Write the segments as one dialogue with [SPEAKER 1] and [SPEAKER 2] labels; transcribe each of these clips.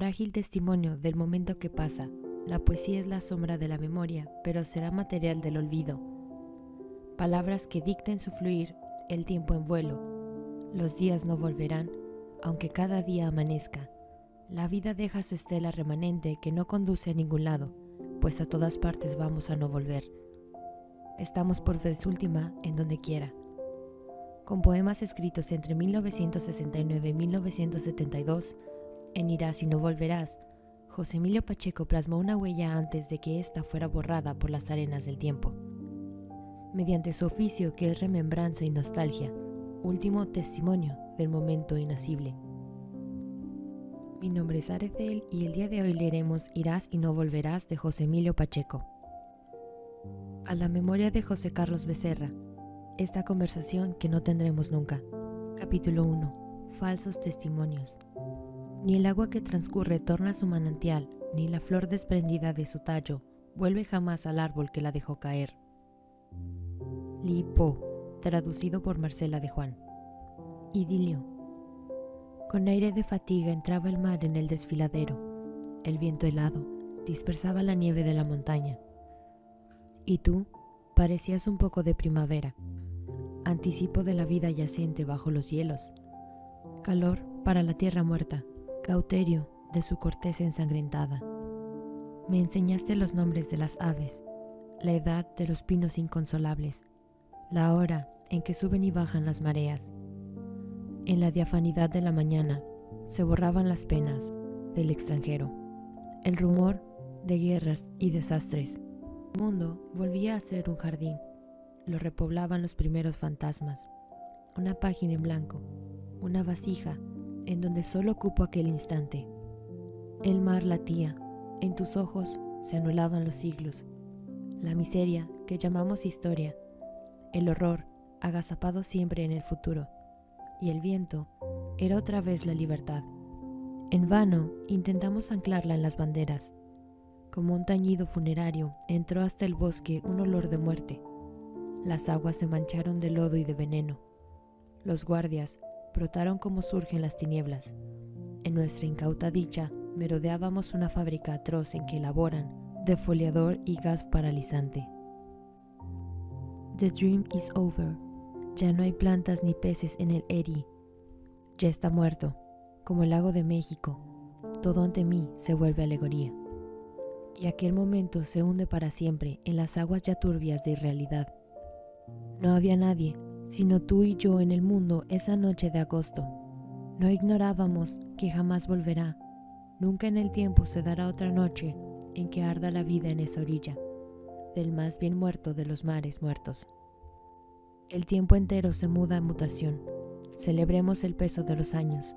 [SPEAKER 1] frágil testimonio del momento que pasa, la poesía es la sombra de la memoria, pero será material del olvido. Palabras que dicten su fluir, el tiempo en vuelo. Los días no volverán, aunque cada día amanezca. La vida deja su estela remanente que no conduce a ningún lado, pues a todas partes vamos a no volver. Estamos por vez última en donde quiera. Con poemas escritos entre 1969 y 1972, en Irás y no volverás, José Emilio Pacheco plasmó una huella antes de que ésta fuera borrada por las arenas del tiempo. Mediante su oficio, que es remembranza y nostalgia, último testimonio del momento inacible. Mi nombre es Arecel y el día de hoy leeremos Irás y no volverás de José Emilio Pacheco. A la memoria de José Carlos Becerra, esta conversación que no tendremos nunca. Capítulo 1. Falsos testimonios. Ni el agua que transcurre torna su manantial, ni la flor desprendida de su tallo vuelve jamás al árbol que la dejó caer. Li Po, traducido por Marcela de Juan. Idilio. Con aire de fatiga entraba el mar en el desfiladero. El viento helado dispersaba la nieve de la montaña. Y tú parecías un poco de primavera, anticipo de la vida yacente bajo los hielos, calor para la tierra muerta, cauterio de su corteza ensangrentada. Me enseñaste los nombres de las aves, la edad de los pinos inconsolables, la hora en que suben y bajan las mareas. En la diafanidad de la mañana se borraban las penas del extranjero, el rumor de guerras y desastres. El mundo volvía a ser un jardín, lo repoblaban los primeros fantasmas, una página en blanco, una vasija en donde solo cupo aquel instante. El mar latía, en tus ojos se anulaban los siglos, la miseria que llamamos historia, el horror agazapado siempre en el futuro, y el viento era otra vez la libertad. En vano intentamos anclarla en las banderas. Como un tañido funerario entró hasta el bosque un olor de muerte. Las aguas se mancharon de lodo y de veneno. Los guardias brotaron como surgen las tinieblas. En nuestra incauta dicha merodeábamos una fábrica atroz en que elaboran defoliador y gas paralizante. The dream is over. Ya no hay plantas ni peces en el Erie. Ya está muerto, como el lago de México. Todo ante mí se vuelve alegoría. Y aquel momento se hunde para siempre en las aguas ya turbias de irrealidad. No había nadie, sino tú y yo en el mundo esa noche de agosto. No ignorábamos que jamás volverá. Nunca en el tiempo se dará otra noche en que arda la vida en esa orilla, del más bien muerto de los mares muertos. El tiempo entero se muda en mutación. Celebremos el peso de los años.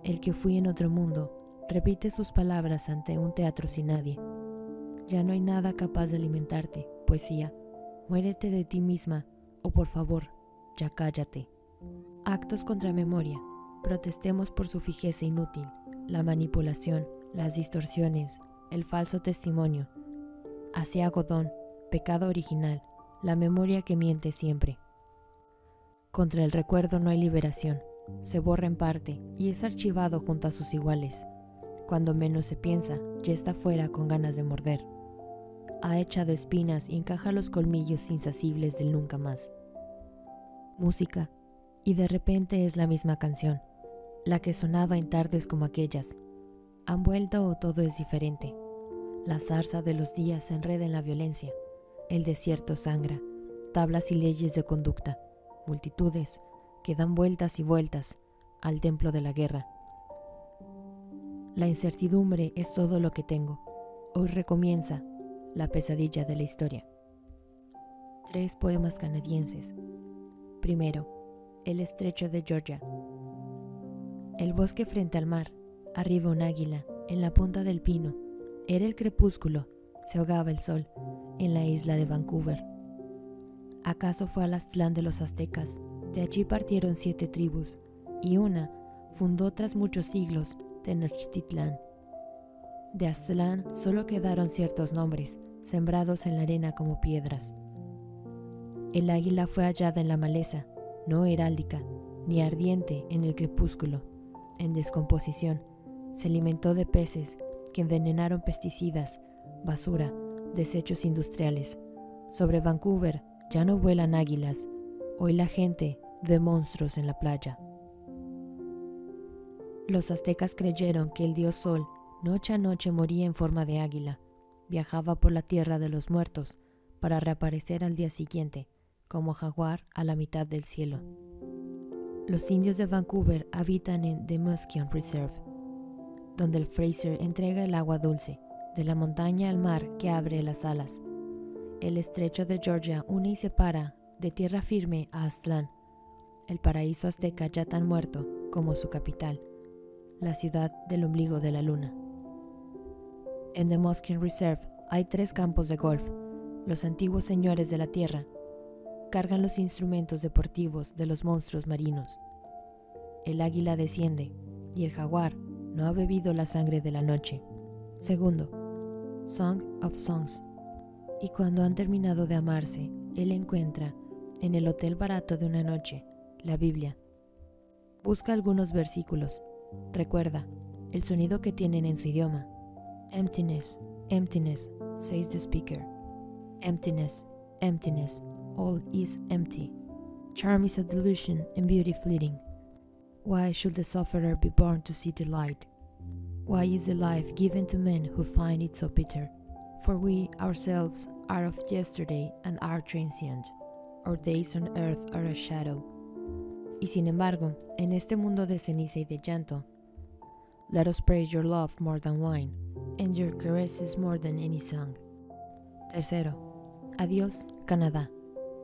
[SPEAKER 1] El que fui en otro mundo repite sus palabras ante un teatro sin nadie. Ya no hay nada capaz de alimentarte, poesía. Muérete de ti misma, o por favor, ya cállate. Actos contra memoria. Protestemos por su fijeza inútil, la manipulación, las distorsiones, el falso testimonio. Hacia Godón, pecado original, la memoria que miente siempre. Contra el recuerdo no hay liberación. Se borra en parte y es archivado junto a sus iguales. Cuando menos se piensa, ya está fuera con ganas de morder. Ha echado espinas y encaja los colmillos insacibles del nunca más. Música, y de repente es la misma canción, la que sonaba en tardes como aquellas. Han vuelto o todo es diferente. La zarza de los días se enreda en la violencia. El desierto sangra, tablas y leyes de conducta, multitudes que dan vueltas y vueltas al templo de la guerra. La incertidumbre es todo lo que tengo. Hoy recomienza la pesadilla de la historia. 3 poemas canadienses. Primero, El estrecho de Georgia. El bosque frente al mar, arriba un águila, en la punta del pino. Era el crepúsculo, se ahogaba el sol, en la isla de Vancouver. ¿Acaso fue al Aztlán de los aztecas? De allí partieron 7 tribus, y una fundó tras muchos siglos Tenochtitlán. De Aztlán solo quedaron ciertos nombres, sembrados en la arena como piedras. El águila fue hallada en la maleza, no heráldica, ni ardiente en el crepúsculo, en descomposición, se alimentó de peces que envenenaron pesticidas, basura, desechos industriales. Sobre Vancouver ya no vuelan águilas. Hoy la gente ve monstruos en la playa. Los aztecas creyeron que el dios Sol noche a noche moría en forma de águila. Viajaba por la tierra de los muertos para reaparecer al día siguiente, como jaguar a la mitad del cielo. Los indios de Vancouver habitan en The Musqueam Reserve, donde el Fraser entrega el agua dulce, de la montaña al mar que abre las alas. El estrecho de Georgia une y separa de tierra firme a Aztlán, el paraíso azteca ya tan muerto como su capital, la ciudad del ombligo de la luna. En The Musqueam Reserve hay 3 campos de golf. Los antiguos señores de la tierra cargan los instrumentos deportivos de los monstruos marinos. El águila desciende y el jaguar no ha bebido la sangre de la noche. Segundo, Song of Songs. Y cuando han terminado de amarse, él encuentra, en el hotel barato de una noche, la Biblia. Busca algunos versículos. Recuerda el sonido que tienen en su idioma. Emptiness, emptiness, says the speaker. Emptiness, emptiness, all is empty. Charm is a delusion and beauty fleeting. Why should the sufferer be born to see the light? Why is the life given to men who find it so bitter? For we ourselves are of yesterday and are transient. Our days on earth are a shadow. Y sin embargo, en este mundo de ceniza y de llanto, let us praise your love more than wine, and your caresses more than any song. Tercero, adiós, Canadá.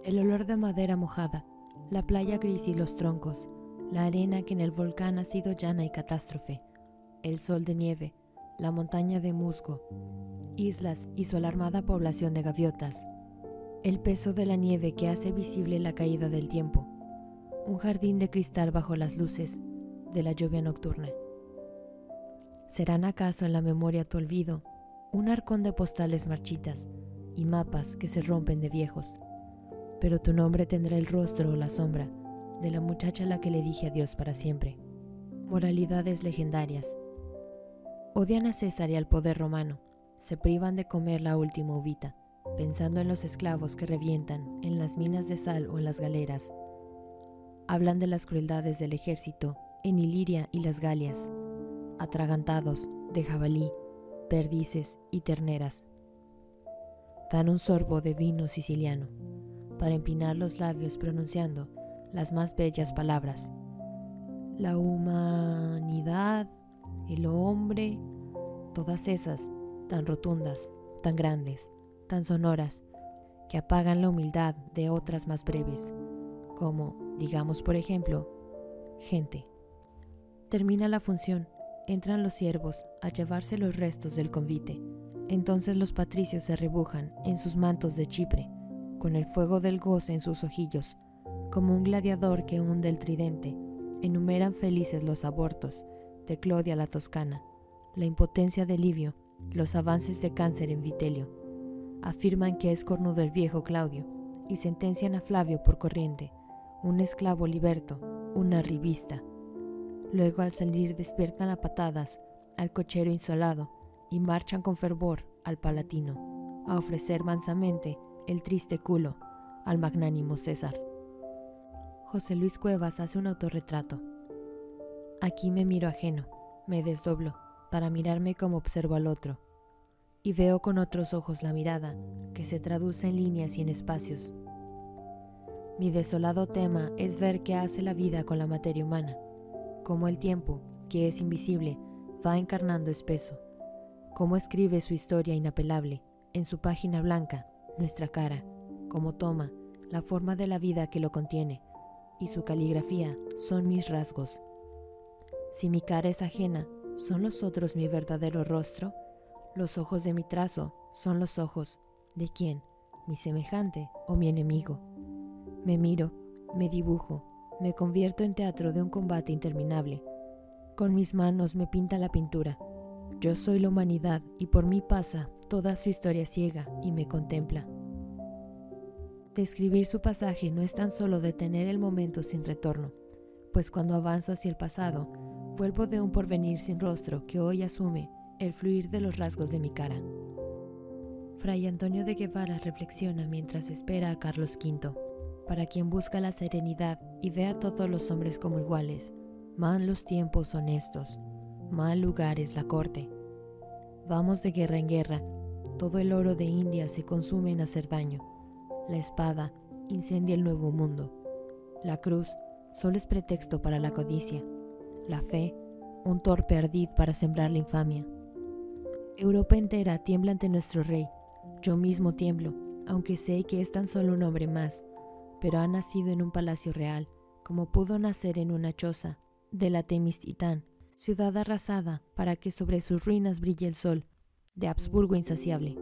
[SPEAKER 1] El olor de madera mojada, la playa gris y los troncos, la arena que en el volcán ha sido llana y catástrofe, el sol de nieve, la montaña de musgo, islas y su alarmada población de gaviotas, el peso de la nieve que hace visible la caída del tiempo, un jardín de cristal bajo las luces de la lluvia nocturna. ¿Serán acaso en la memoria tu olvido un arcón de postales marchitas y mapas que se rompen de viejos? Pero tu nombre tendrá el rostro o la sombra de la muchacha a la que le dije adiós para siempre. Moralidades legendarias. Odian a César y al poder romano. Se privan de comer la última uvita, pensando en los esclavos que revientan en las minas de sal o en las galeras. Hablan de las crueldades del ejército en Iliria y las Galias, atragantados de jabalí, perdices y terneras. Dan un sorbo de vino siciliano para empinar los labios pronunciando las más bellas palabras. La humanidad, el hombre, todas esas tan rotundas, tan grandes, tan sonoras, que apagan la humildad de otras más breves, como, digamos por ejemplo, gente. Termina la función, entran los siervos a llevarse los restos del convite. Entonces los patricios se rebujan en sus mantos de Chipre, con el fuego del goce en sus ojillos, como un gladiador que hunde el tridente. Enumeran felices los abortos de Clodia la Toscana, la impotencia de Livio, los avances de cáncer en Vitelio. Afirman que es cornudo el viejo Claudio y sentencian a Flavio por corriente, un esclavo liberto, una revista. Luego al salir despiertan a patadas al cochero insolado y marchan con fervor al Palatino a ofrecer mansamente el triste culo al magnánimo César. José Luis Cuevas hace un autorretrato. Aquí me miro ajeno, me desdoblo para mirarme como observo al otro, y veo con otros ojos la mirada que se traduce en líneas y en espacios. Mi desolado tema es ver qué hace la vida con la materia humana, cómo el tiempo, que es invisible, va encarnando espeso, cómo escribe su historia inapelable en su página blanca, nuestra cara, cómo toma la forma de la vida que lo contiene, y su caligrafía son mis rasgos. Si mi cara es ajena, ¿son los otros mi verdadero rostro? Los ojos de mi trazo son los ojos ¿de quién? ¿Mi semejante o mi enemigo? Me miro, me dibujo, me convierto en teatro de un combate interminable. Con mis manos me pinta la pintura. Yo soy la humanidad y por mí pasa toda su historia ciega y me contempla. Describir su pasaje no es tan solo detener el momento sin retorno, pues cuando avanzo hacia el pasado, Vuelvo de un porvenir sin rostro que hoy asume el fluir de los rasgos de mi cara. Fray Antonio de Guevara reflexiona mientras espera a Carlos V, para quien busca la serenidad y ve a todos los hombres como iguales. Mal los tiempos honestos, mal lugar es la corte. Vamos de guerra en guerra, todo el oro de India se consume en hacer daño. La espada incendia el nuevo mundo. La cruz solo es pretexto para la codicia. La fe, un torpe ardid para sembrar la infamia. Europa entera tiembla ante nuestro rey. Yo mismo tiemblo, aunque sé que es tan solo un hombre más, pero ha nacido en un palacio real, como pudo nacer en una choza de la Temistitán, ciudad arrasada para que sobre sus ruinas brille el sol, de Habsburgo insaciable.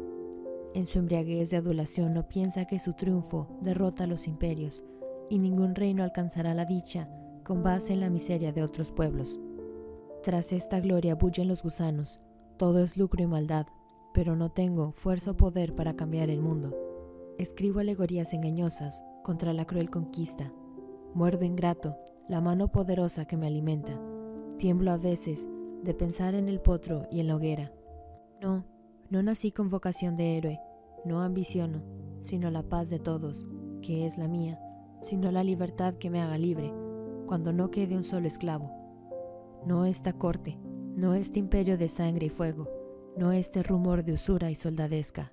[SPEAKER 1] En su embriaguez de adulación no piensa que su triunfo derrota a los imperios, y ningún reino alcanzará la dicha con base en la miseria de otros pueblos. Tras esta gloria bullen los gusanos, todo es lucro y maldad, pero no tengo fuerza o poder para cambiar el mundo. Escribo alegorías engañosas contra la cruel conquista. Muerdo ingrato, la mano poderosa que me alimenta. Tiemblo a veces de pensar en el potro y en la hoguera. No nací con vocación de héroe, no ambiciono, sino la paz de todos, que es la mía, sino la libertad que me haga libre, cuando no quede un solo esclavo. No esta corte, no este imperio de sangre y fuego, no este rumor de usura y soldadesca.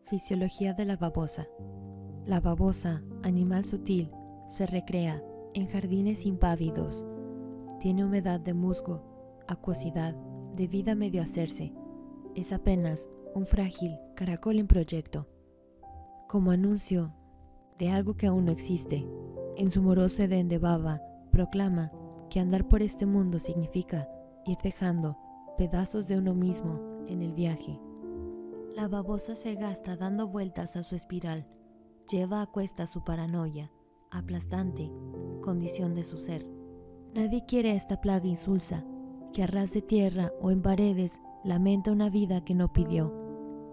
[SPEAKER 1] Fisiología de la babosa. La babosa, animal sutil, se recrea en jardines impávidos. Tiene humedad de musgo, acuosidad, de vida medio hacerse. Es apenas un frágil caracol en proyecto. Como anuncio de algo que aún no existe, en su moroso edén de baba, proclama que andar por este mundo significa ir dejando pedazos de uno mismo en el viaje. La babosa se gasta dando vueltas a su espiral, lleva a cuesta su paranoia, aplastante condición de su ser. Nadie quiere esta plaga insulsa, que a ras de tierra o en paredes lamenta una vida que no pidió.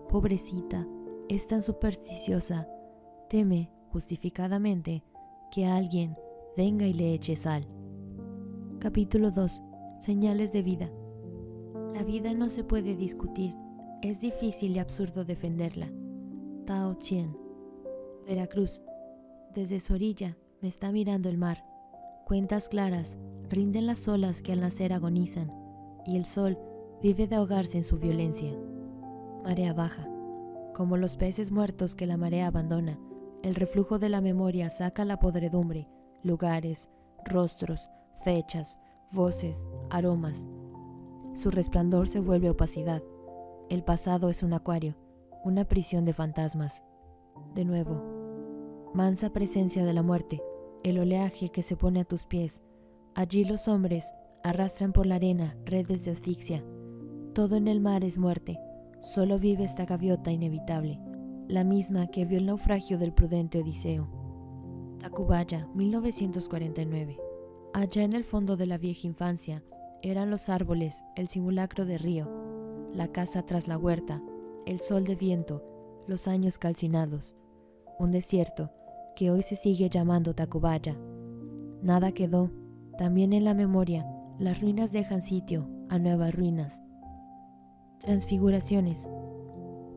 [SPEAKER 1] Pobrecita, es tan supersticiosa, teme, justificadamente, que alguien venga y le eche sal. Capítulo 2. Señales de vida. La vida no se puede discutir, es difícil y absurdo defenderla. Tao Chien. Veracruz. Desde su orilla me está mirando el mar. Cuentas claras rinden las olas que al nacer agonizan, y el sol vive de ahogarse en su violencia. Marea baja. Como los peces muertos que la marea abandona, el reflujo de la memoria saca la podredumbre, lugares, rostros, fechas, voces, aromas. Su resplandor se vuelve opacidad. El pasado es un acuario, una prisión de fantasmas. De nuevo, mansa presencia de la muerte, el oleaje que se pone a tus pies. Allí los hombres arrastran por la arena redes de asfixia. Todo en el mar es muerte, solo vive esta gaviota inevitable, la misma que vio el naufragio del prudente Odiseo. Tacubaya, 1949. Allá en el fondo de la vieja infancia, eran los árboles, el simulacro de río, la casa tras la huerta, el sol de viento, los años calcinados, un desierto que hoy se sigue llamando Tacubaya. Nada quedó, también en la memoria, las ruinas dejan sitio a nuevas ruinas. Transfiguraciones.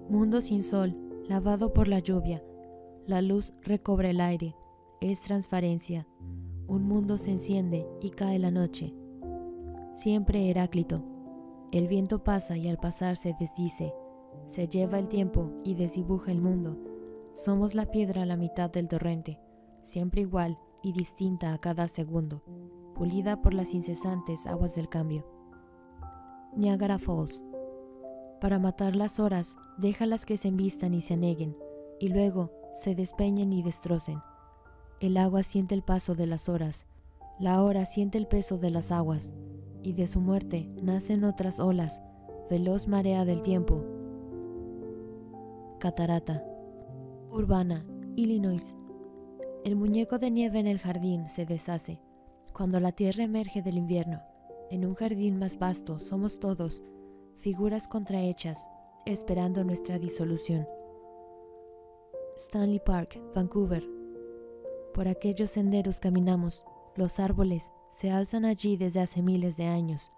[SPEAKER 1] Mundo sin sol, lavado por la lluvia, la luz recobra el aire, es transparencia, un mundo se enciende y cae la noche. Siempre Heráclito. El viento pasa y al pasar se desdice, se lleva el tiempo y desdibuja el mundo. Somos la piedra a la mitad del torrente, siempre igual y distinta a cada segundo, pulida por las incesantes aguas del cambio. Niagara Falls. Para matar las horas, déjalas que se embistan y se aneguen, y luego se despeñen y destrocen. El agua siente el paso de las horas, la hora siente el peso de las aguas, y de su muerte nacen otras olas, veloz marea del tiempo. Catarata. Urbana, Illinois. El muñeco de nieve en el jardín se deshace. Cuando la tierra emerge del invierno, en un jardín más vasto somos todos, figuras contrahechas, esperando nuestra disolución. Stanley Park, Vancouver. Por aquellos senderos caminamos, los árboles se alzan allí desde hace miles de años,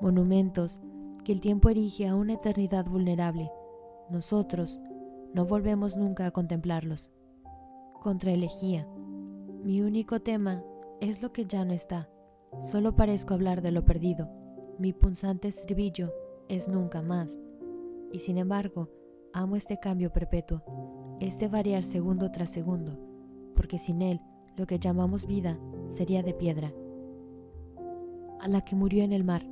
[SPEAKER 1] monumentos que el tiempo erige a una eternidad vulnerable. Nosotros no volvemos nunca a contemplarlos. Contra elegía. Mi único tema es lo que ya no está. Solo parezco hablar de lo perdido. Mi punzante estribillo es nunca más. Y sin embargo, amo este cambio perpetuo, este variar segundo tras segundo, porque sin él, lo que llamamos vida sería de piedra. A la que murió en el mar.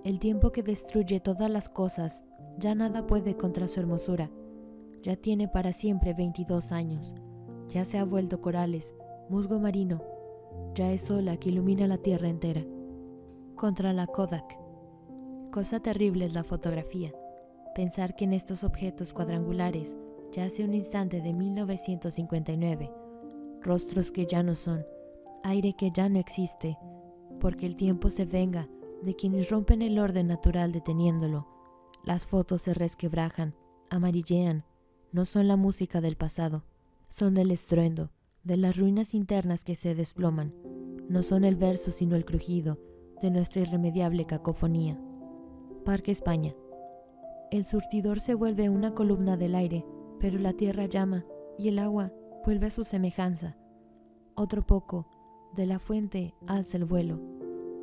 [SPEAKER 1] El tiempo que destruye todas las cosas, ya nada puede contra su hermosura. Ya tiene para siempre 22 años. Ya se ha vuelto corales, musgo marino. Ya es ola que ilumina la tierra entera. Contra la Kodak. Cosa terrible es la fotografía. Pensar que en estos objetos cuadrangulares ya hace un instante de 1959, rostros que ya no son, aire que ya no existe, porque el tiempo se venga de quienes rompen el orden natural deteniéndolo. Las fotos se resquebrajan, amarillean, no son la música del pasado, son el estruendo de las ruinas internas que se desploman, no son el verso sino el crujido de nuestra irremediable cacofonía. Parque España. El surtidor se vuelve una columna del aire, pero la tierra llama y el agua vuelve a su semejanza. Otro poco, de la fuente alza el vuelo,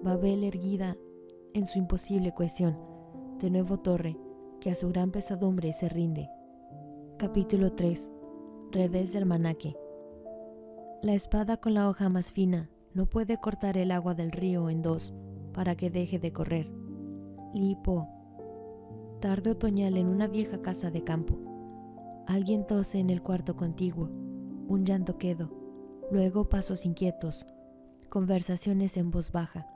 [SPEAKER 1] Babel erguida en su imposible cohesión, de nuevo torre, que a su gran pesadumbre se rinde. Capítulo 3. Revés del almanaque. La espada con la hoja más fina no puede cortar el agua del río en dos para que deje de correr. Li Po. Tarde otoñal en una vieja casa de campo. Alguien tose en el cuarto contiguo, un llanto quedo, luego pasos inquietos, conversaciones en voz baja.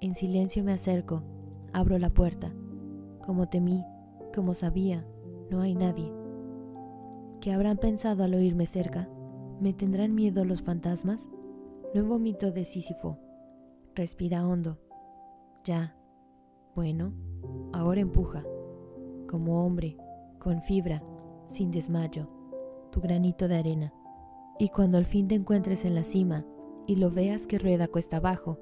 [SPEAKER 1] En silencio me acerco, abro la puerta. Como temí, como sabía, no hay nadie. ¿Qué habrán pensado al oírme cerca? ¿Me tendrán miedo los fantasmas? Nuevo mito de Sísifo. Respira hondo. Ya. Bueno, ahora empuja. Como hombre, con fibra, sin desmayo, tu granito de arena. Y cuando al fin te encuentres en la cima y lo veas que rueda cuesta abajo,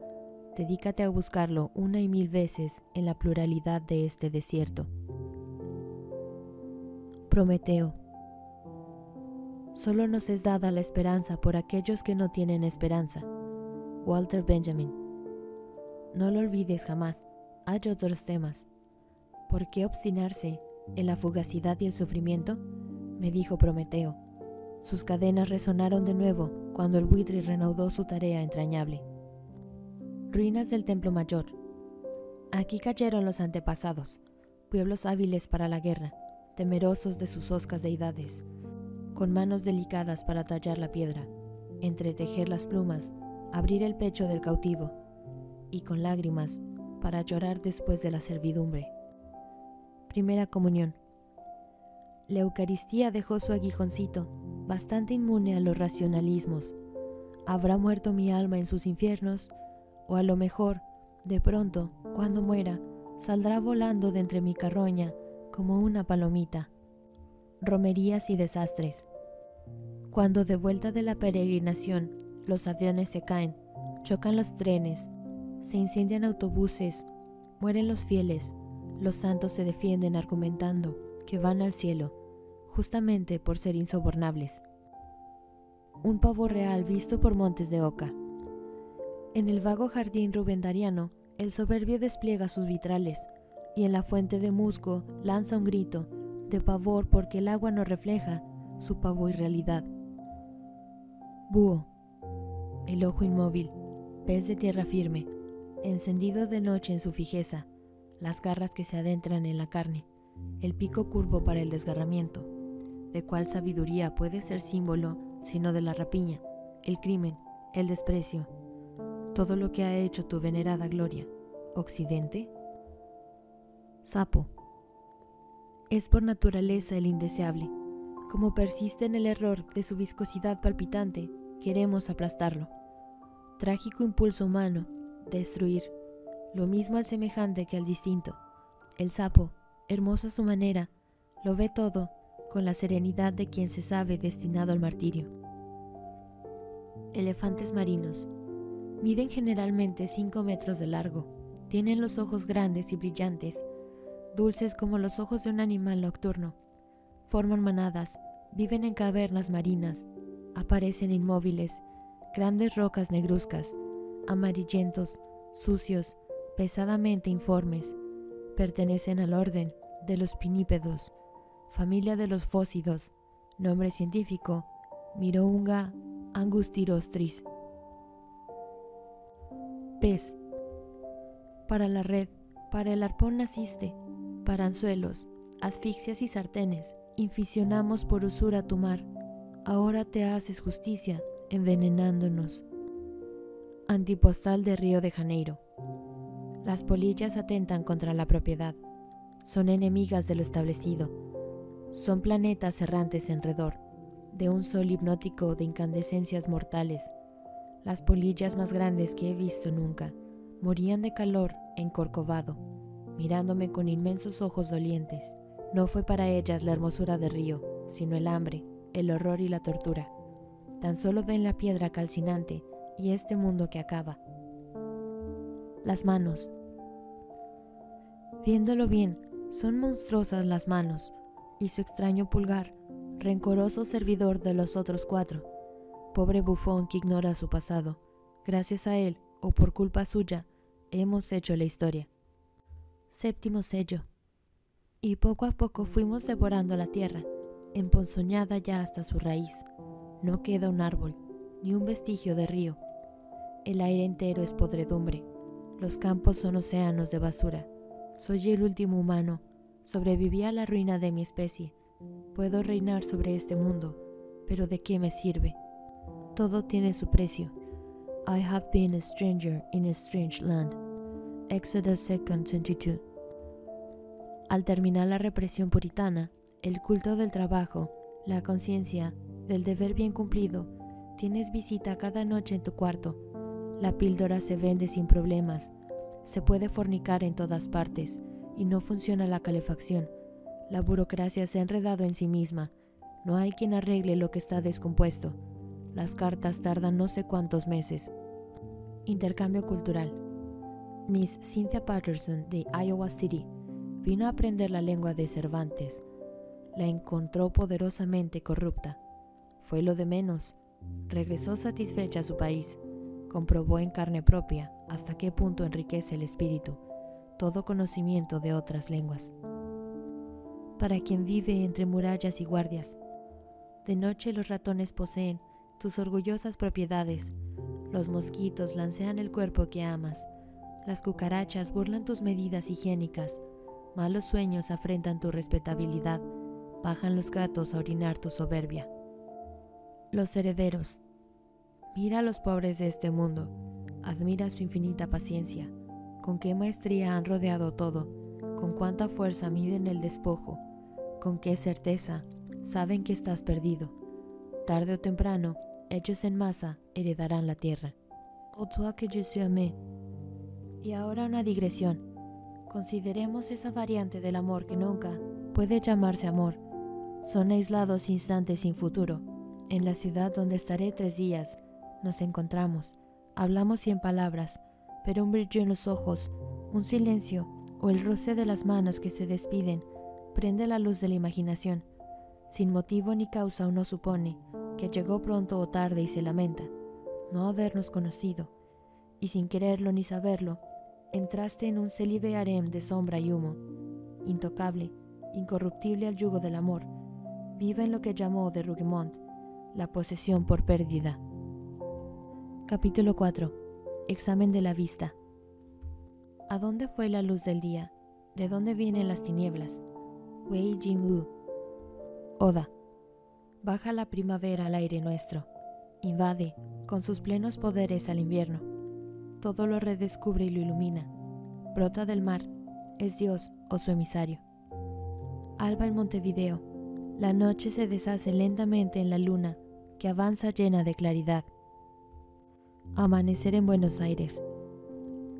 [SPEAKER 1] dedícate a buscarlo 1 y 1000 veces en la pluralidad de este desierto. Prometeo. Solo nos es dada la esperanza por aquellos que no tienen esperanza. Walter Benjamin. No lo olvides jamás, hay otros temas. ¿Por qué obstinarse en la fugacidad y el sufrimiento? Me dijo Prometeo. Sus cadenas resonaron de nuevo cuando el buitre reanudó su tarea entrañable. Ruinas del Templo Mayor. Aquí cayeron los antepasados, pueblos hábiles para la guerra, temerosos de sus hoscas deidades, con manos delicadas para tallar la piedra, entretejer las plumas, abrir el pecho del cautivo, y con lágrimas para llorar después de la servidumbre. Primera comunión. La Eucaristía dejó su aguijoncito, bastante inmune a los racionalismos. ¿Habrá muerto mi alma en sus infiernos? O a lo mejor, de pronto, cuando muera, saldrá volando de entre mi carroña como una palomita. Romerías y desastres. Cuando de vuelta de la peregrinación los aviones se caen, chocan los trenes, se incendian autobuses, mueren los fieles, los santos se defienden argumentando que van al cielo, justamente por ser insobornables. Un pavo real visto por montes de Oca. En el vago jardín rubendariano, el soberbio despliega sus vitrales, y en la fuente de musgo lanza un grito de pavor porque el agua no refleja su pavo irrealidad. Búho. El ojo inmóvil, pez de tierra firme, encendido de noche en su fijeza, las garras que se adentran en la carne, el pico curvo para el desgarramiento, de cuál sabiduría puede ser símbolo sino de la rapiña, el crimen, el desprecio, todo lo que ha hecho tu venerada gloria, Occidente. Sapo. Es por naturaleza el indeseable. Como persiste en el error de su viscosidad palpitante, queremos aplastarlo. Trágico impulso humano, destruir, lo mismo al semejante que al distinto. El sapo, hermoso a su manera, lo ve todo con la serenidad de quien se sabe destinado al martirio. Elefantes marinos. Miden generalmente 5 metros de largo. Tienen los ojos grandes y brillantes, dulces como los ojos de un animal nocturno. Forman manadas, viven en cavernas marinas, aparecen inmóviles, grandes rocas negruzcas, amarillentos, sucios, pesadamente informes. Pertenecen al orden de los pinípedos, familia de los fósidos, nombre científico, Mirounga angustirostris. Pez. Para la red, para el arpón naciste, para anzuelos, asfixias y sartenes, inficionamos por usura tu mar. Ahora te haces justicia, envenenándonos. Antipostal de Río de Janeiro. Las polillas atentan contra la propiedad. Son enemigas de lo establecido. Son planetas errantes en redor, de un sol hipnótico de incandescencias mortales. Las polillas más grandes que he visto nunca morían de calor en Corcovado, mirándome con inmensos ojos dolientes. No fue para ellas la hermosura de Río, sino el hambre, el horror y la tortura. Tan solo ven la piedra calcinante y este mundo que acaba. Las manos. Viéndolo bien, son monstruosas las manos, y su extraño pulgar, rencoroso servidor de los otros 4. Pobre bufón que ignora su pasado. Gracias a él, o por culpa suya, hemos hecho la historia. Séptimo sello. Y poco a poco fuimos devorando la tierra, emponzoñada ya hasta su raíz. No queda un árbol, ni un vestigio de río. El aire entero es podredumbre. Los campos son océanos de basura. Soy el último humano. Sobreviví a la ruina de mi especie. Puedo reinar sobre este mundo, pero ¿de qué me sirve? Todo tiene su precio. I have been a stranger in a strange land. Exodus 2:22. Al terminar la represión puritana, el culto del trabajo, la conciencia del deber bien cumplido, tienes visita cada noche en tu cuarto. La píldora se vende sin problemas. Se puede fornicar en todas partes y no funciona la calefacción. La burocracia se ha enredado en sí misma. No hay quien arregle lo que está descompuesto. Las cartas tardan no sé cuántos meses. Intercambio cultural. Miss Cynthia Patterson de Iowa City vino a aprender la lengua de Cervantes. La encontró poderosamente corrupta. Fue lo de menos. Regresó satisfecha a su país. Comprobó en carne propia hasta qué punto enriquece el espíritu todo conocimiento de otras lenguas. Para quien vive entre murallas y guardias, de noche los ratones poseen tus orgullosas propiedades, los mosquitos lancean el cuerpo que amas, las cucarachas burlan tus medidas higiénicas, malos sueños afrentan tu respetabilidad, bajan los gatos a orinar tu soberbia. Los herederos. Mira a los pobres de este mundo, admira su infinita paciencia, con qué maestría han rodeado todo, con cuánta fuerza miden el despojo, con qué certeza saben que estás perdido. Tarde o temprano, ellos en masa heredarán la tierra. O toi que je suis aimé. Y ahora una digresión. Consideremos esa variante del amor que nunca puede llamarse amor. Son aislados instantes sin futuro. En la ciudad donde estaré 3 días, nos encontramos. Hablamos 100 palabras, pero un brillo en los ojos, un silencio o el roce de las manos que se despiden prende la luz de la imaginación. Sin motivo ni causa uno supone que llegó pronto o tarde y se lamenta no habernos conocido, y sin quererlo ni saberlo, entraste en un célibe harem de sombra y humo, intocable, incorruptible al yugo del amor, viva en lo que llamó de Rougemont la posesión por pérdida. Capítulo 4. Examen de la vista. ¿A dónde fue la luz del día? ¿De dónde vienen las tinieblas? Wei Jingwu. Oda. Baja la primavera al aire nuestro. Invade, con sus plenos poderes al invierno. Todo lo redescubre y lo ilumina. Brota del mar, es Dios o su emisario. Alba en Montevideo. La noche se deshace lentamente en la luna, que avanza llena de claridad. Amanecer en Buenos Aires.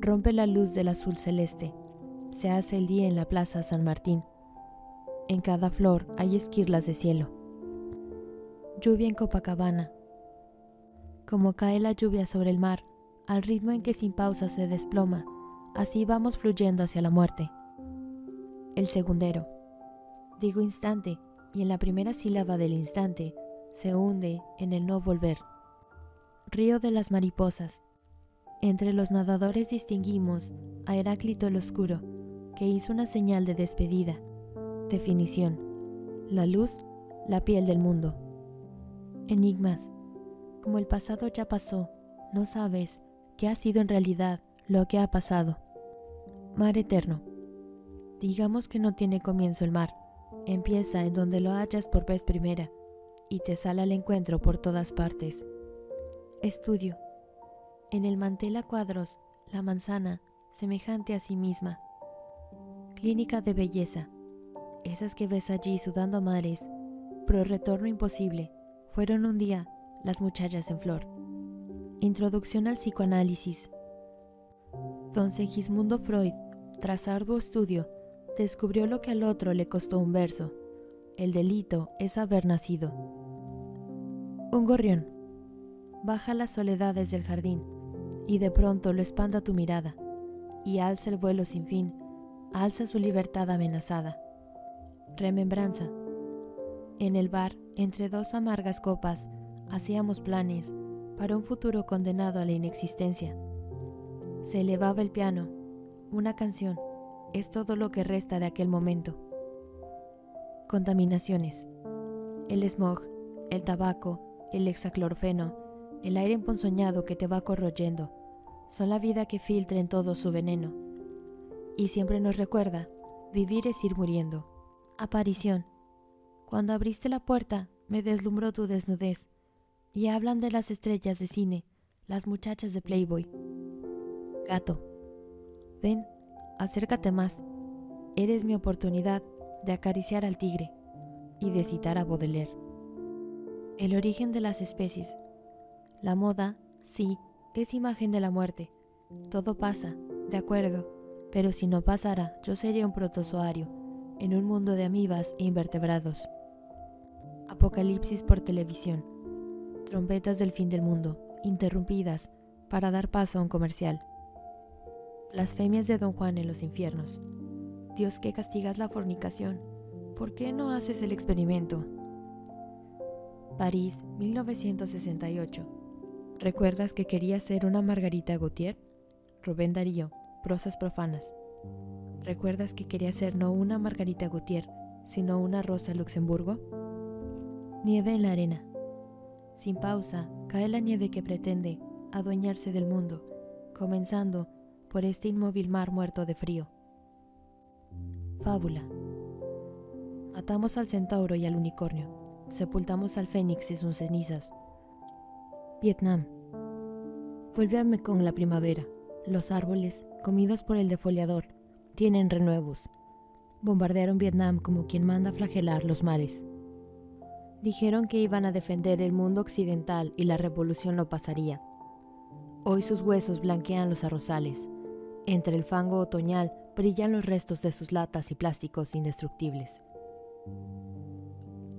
[SPEAKER 1] Rompe la luz del azul celeste. Se hace el día en la Plaza San Martín. En cada flor hay esquirlas de cielo. Lluvia en Copacabana. Como cae la lluvia sobre el mar, Al ritmo en que sin pausa se desploma, así vamos fluyendo hacia la muerte. El segundero. Digo instante, y en la primera sílaba del instante se hunde en el no volver. Río de las mariposas. Entre los nadadores distinguimos a Heráclito el Oscuro, que hizo una señal de despedida. Definición: la luz, la piel del mundo. Enigmas. Como el pasado ya pasó, no sabes qué ha sido en realidad lo que ha pasado. Mar eterno. Digamos que no tiene comienzo el mar. Empieza en donde lo hallas por vez primera y te sale al encuentro por todas partes. Estudio. En el mantel a cuadros, la manzana, semejante a sí misma. Clínica de belleza. Esas que ves allí sudando a mares, pero retorno imposible, fueron un día las muchachas en flor. Introducción al psicoanálisis. Don Segismundo Freud, tras arduo estudio, descubrió lo que al otro le costó un verso. El delito es haber nacido. Un gorrión. Baja las soledades del jardín, y de pronto lo espanta tu mirada, y alza el vuelo sin fin, alza su libertad amenazada. Remembranza. En el bar, entre dos amargas copas, hacíamos planes para un futuro condenado a la inexistencia. Se elevaba el piano, una canción, es todo lo que resta de aquel momento. Contaminaciones. El smog, el tabaco, el hexaclorofeno, el aire emponzoñado que te va corroyendo, son la vida que filtra en todo su veneno. Y siempre nos recuerda, vivir es ir muriendo. Aparición. Cuando abriste la puerta, me deslumbró tu desnudez, y hablan de las estrellas de cine, las muchachas de Playboy. Gato. Ven, acércate más. Eres mi oportunidad de acariciar al tigre y de citar a Baudelaire. El origen de las especies. La moda, sí, es imagen de la muerte. Todo pasa, de acuerdo, pero si no pasara, yo sería un protozoario, en un mundo de amibas e invertebrados. Apocalipsis por televisión. Trompetas del fin del mundo, interrumpidas para dar paso a un comercial. Blasfemias de Don Juan en los infiernos. Dios, que castigas la fornicación, ¿por qué no haces el experimento? París, 1968. ¿Recuerdas que querías ser una Margarita Gautier? Rubén Darío, Prosas profanas. ¿Recuerdas que querías ser no una Margarita Gautier, sino una Rosa Luxemburgo? Nieve en la arena. Sin pausa, cae la nieve que pretende adueñarse del mundo, comenzando por este inmóvil mar muerto de frío. Fábula. Matamos al centauro y al unicornio, sepultamos al fénix y sus cenizas. Vietnam. Vuélveme con la primavera. Los árboles, comidos por el defoliador, tienen renuevos. Bombardearon Vietnam como quien manda flagelar los mares. Dijeron que iban a defender el mundo occidental y la revolución no pasaría. Hoy sus huesos blanquean los arrozales. Entre el fango otoñal brillan los restos de sus latas y plásticos indestructibles.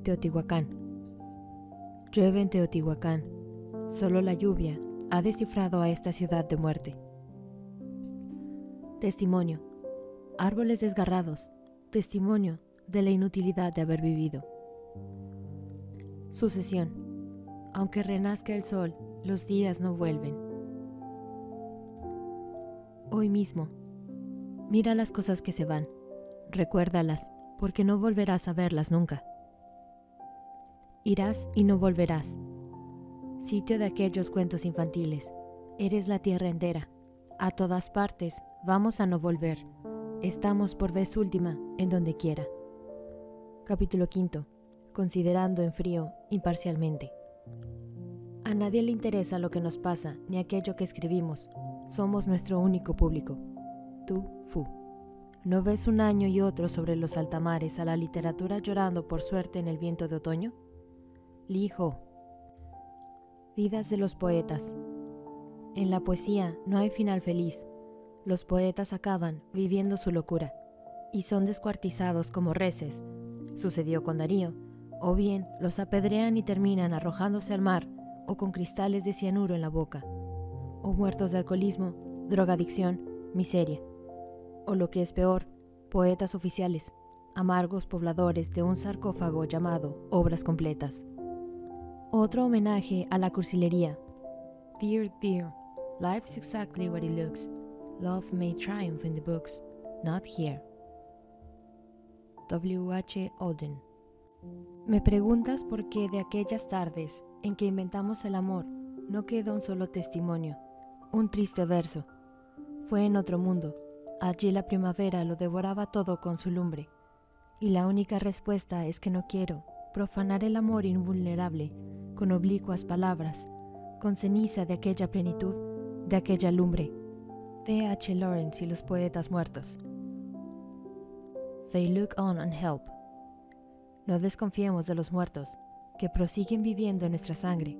[SPEAKER 1] Teotihuacán. Llueve en Teotihuacán. Solo la lluvia ha descifrado a esta ciudad de muerte. Testimonio. Árboles desgarrados. Testimonio de la inutilidad de haber vivido. Sucesión. Aunque renazca el sol, los días no vuelven. Hoy mismo. Mira las cosas que se van. Recuérdalas, porque no volverás a verlas nunca. Irás y no volverás. Sitio de aquellos cuentos infantiles. Eres la tierra entera. A todas partes, vamos a no volver. Estamos por vez última, en donde quiera. Capítulo 5. Considerando en frío, imparcialmente. A nadie le interesa lo que nos pasa, ni aquello que escribimos. Somos nuestro único público. Tú, Fu. ¿No ves un año y otro sobre los altamares a la literatura llorando por suerte en el viento de otoño? Li Ho. Vidas de los poetas. En la poesía no hay final feliz. Los poetas acaban viviendo su locura y son descuartizados como reses. Sucedió con Darío. O bien los apedrean y terminan arrojándose al mar o con cristales de cianuro en la boca. o muertos de alcoholismo, drogadicción, miseria. O lo que es peor, poetas oficiales, amargos pobladores de un sarcófago llamado Obras Completas. Otro homenaje a la cursilería. Dear, dear, life is exactly what it looks. Love may triumph in the books, not here. W.H. Auden. Me preguntas por qué de aquellas tardes en que inventamos el amor no queda un solo testimonio, un triste verso. Fue en otro mundo, allí la primavera lo devoraba todo con su lumbre, y la única respuesta es que no quiero profanar el amor invulnerable con oblicuas palabras, con ceniza de aquella plenitud, de aquella lumbre. D.H. Lawrence y los poetas muertos. They look on and help. No desconfiemos de los muertos, que prosiguen viviendo en nuestra sangre.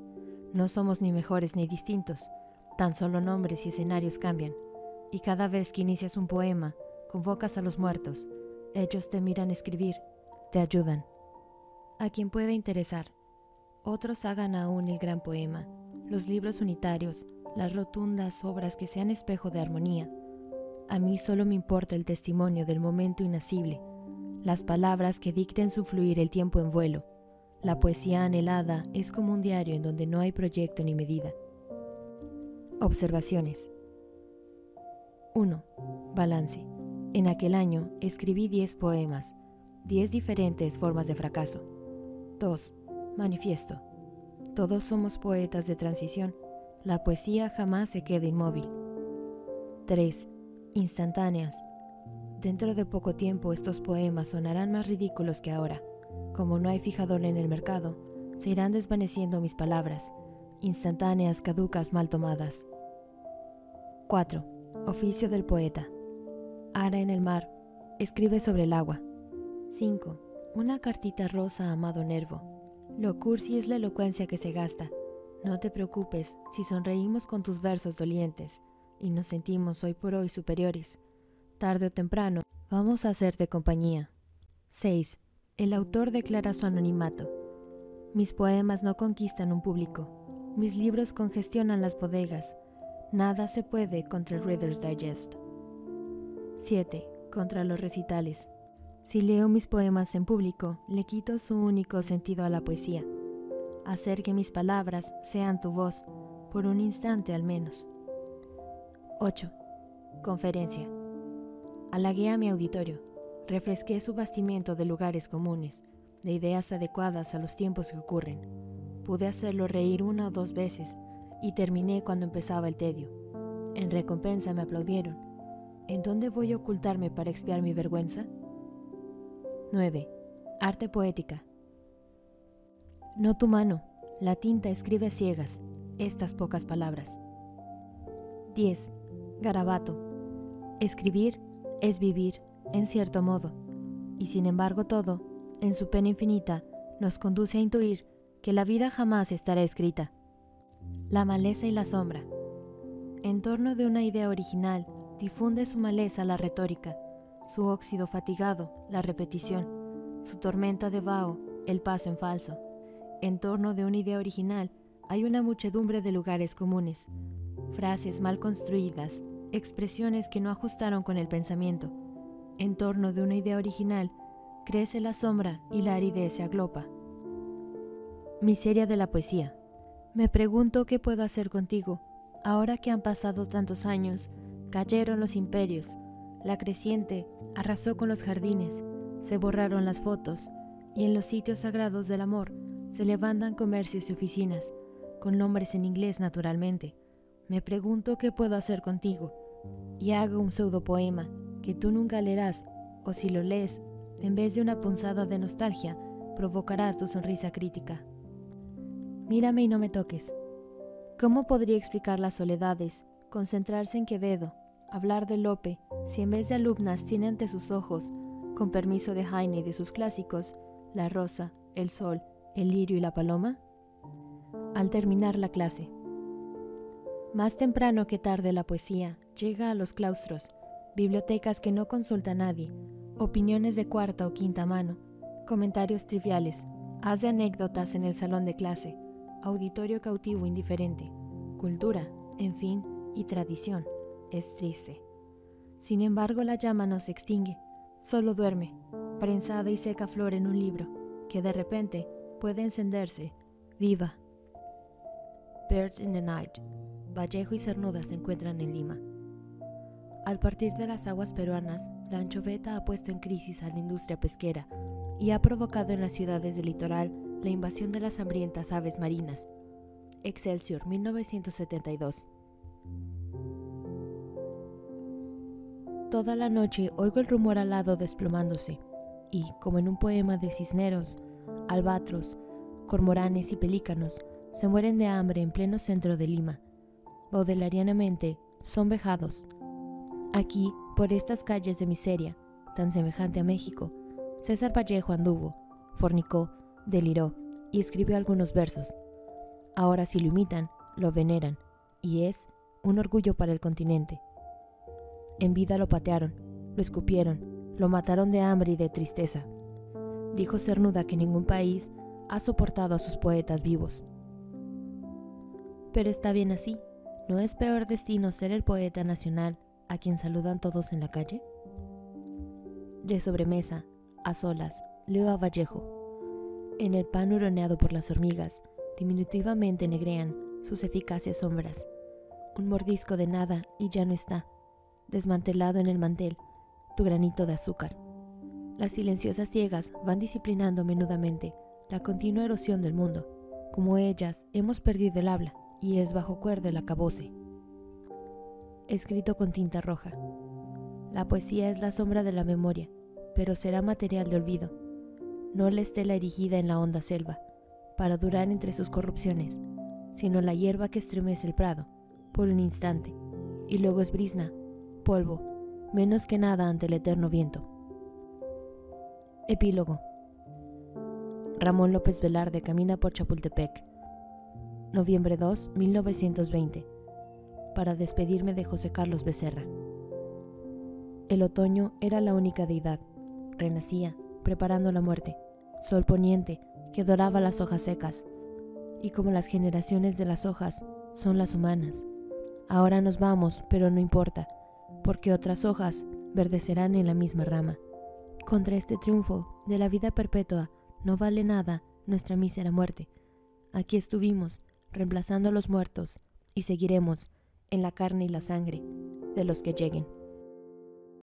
[SPEAKER 1] No somos ni mejores ni distintos, tan solo nombres y escenarios cambian, y cada vez que inicias un poema, convocas a los muertos. Ellos te miran escribir, te ayudan. A quien pueda interesar, otros hagan aún el gran poema, los libros unitarios, las rotundas obras que sean espejo de armonía. A mí solo me importa el testimonio del momento inacible, las palabras que dicten su fluir el tiempo en vuelo. La poesía anhelada es como un diario en donde no hay proyecto ni medida. Observaciones. 1. Balance. En aquel año escribí 10 poemas, 10 diferentes formas de fracaso. 2. Manifiesto. Todos somos poetas de transición. La poesía jamás se queda inmóvil. 3. Instantáneas. Dentro de poco tiempo estos poemas sonarán más ridículos que ahora. Como no hay fijador en el mercado, se irán desvaneciendo mis palabras, instantáneas, caducas, mal tomadas. 4. Oficio del poeta. Ara en el mar, escribe sobre el agua. 5. Una cartita rosa a amado Nervo. Lo cursi es la elocuencia que se gasta. No te preocupes si sonreímos con tus versos dolientes y nos sentimos hoy por hoy superiores. Tarde o temprano, vamos a hacerte compañía. 6. El autor declara su anonimato. Mis poemas no conquistan un público. Mis libros congestionan las bodegas. Nada se puede contra el Reader's Digest. 7. Contra los recitales. Si leo mis poemas en público, le quito su único sentido a la poesía. Hacer que mis palabras sean tu voz, por un instante al menos. 8. Conferencia. Halagué a mi auditorio. Refresqué su bastimiento de lugares comunes, de ideas adecuadas a los tiempos que ocurren. Pude hacerlo reír 1 o 2 veces y terminé cuando empezaba el tedio. En recompensa me aplaudieron. ¿En dónde voy a ocultarme para expiar mi vergüenza? 9. Arte poética. No tu mano, la tinta escribe a ciegas estas pocas palabras. 10. Garabato. Escribir es vivir, en cierto modo, y sin embargo todo, en su pena infinita, nos conduce a intuir que la vida jamás estará escrita. La maleza y la sombra. En torno de una idea original, difunde su maleza la retórica, su óxido fatigado, la repetición, su tormenta de vaho, el paso en falso. En torno de una idea original hay una muchedumbre de lugares comunes, frases mal construidas, expresiones que no ajustaron con el pensamiento. En torno de una idea original crece la sombra y la aridez se aglopa. Miseria de la poesía. Me pregunto qué puedo hacer contigo, ahora que han pasado tantos años, cayeron los imperios, la creciente arrasó con los jardines, se borraron las fotos, y en los sitios sagrados del amor se levantan comercios y oficinas, con nombres en inglés naturalmente. Me pregunto qué puedo hacer contigo, y hago un pseudopoema que tú nunca leerás, o si lo lees, en vez de una punzada de nostalgia, provocará tu sonrisa crítica. Mírame y no me toques. ¿Cómo podría explicar las soledades, concentrarse en Quevedo, hablar de Lope, si en vez de alumnas tiene ante sus ojos, con permiso de Heine y de sus clásicos, la rosa, el sol, el lirio y la paloma? Al terminar la clase. Más temprano que tarde la poesía llega a los claustros, bibliotecas que no consulta a nadie, opiniones de cuarta o quinta mano, comentarios triviales, haz de anécdotas en el salón de clase, auditorio cautivo indiferente, cultura en fin, y tradición. Es triste. Sin embargo, la llama no se extingue, solo duerme, prensada y seca flor en un libro, que de repente puede encenderse, viva. Birds in the Night. Vallejo y Cernuda se encuentran en Lima. Al partir de las aguas peruanas, la anchoveta ha puesto en crisis a la industria pesquera y ha provocado en las ciudades del litoral la invasión de las hambrientas aves marinas. Excelsior, 1972. Toda la noche oigo el rumor alado desplomándose, y, como en un poema de cisneros, albatros, cormoranes y pelícanos se mueren de hambre en pleno centro de Lima. Baudelarianamente son vejados. Aquí, por estas calles de miseria, tan semejante a México, César Vallejo anduvo, fornicó, deliró y escribió algunos versos. Ahora si lo imitan, lo veneran, y es un orgullo para el continente. En vida lo patearon, lo escupieron, lo mataron de hambre y de tristeza. Dijo Cernuda que ningún país ha soportado a sus poetas vivos. Pero está bien así, ¿no es peor destino ser el poeta nacional a quien saludan todos en la calle? De sobremesa, a solas, leo a Vallejo. En el pan huroneado por las hormigas, diminutivamente negrean sus eficaces sombras. Un mordisco de nada y ya no está, desmantelado en el mantel, tu granito de azúcar. Las silenciosas ciegas van disciplinando menudamente la continua erosión del mundo. Como ellas, hemos perdido el habla, y es bajo cuerda el acabose. Escrito con tinta roja. La poesía es la sombra de la memoria, pero será material de olvido. No la estela erigida en la honda selva, para durar entre sus corrupciones, sino la hierba que estremece el prado, por un instante, y luego es brizna, polvo, menos que nada ante el eterno viento. Epílogo. Ramón López Velarde camina por Chapultepec. Noviembre 2, 1920. Para despedirme de José Carlos Becerra. El otoño era la única deidad. Renacía, preparando la muerte. Sol poniente, que doraba las hojas secas. Y como las generaciones de las hojas son las humanas. Ahora nos vamos, pero no importa, porque otras hojas verdecerán en la misma rama. Contra este triunfo de la vida perpetua no vale nada nuestra mísera muerte. Aquí estuvimos, reemplazando a los muertos, y seguiremos en la carne y la sangre de los que lleguen.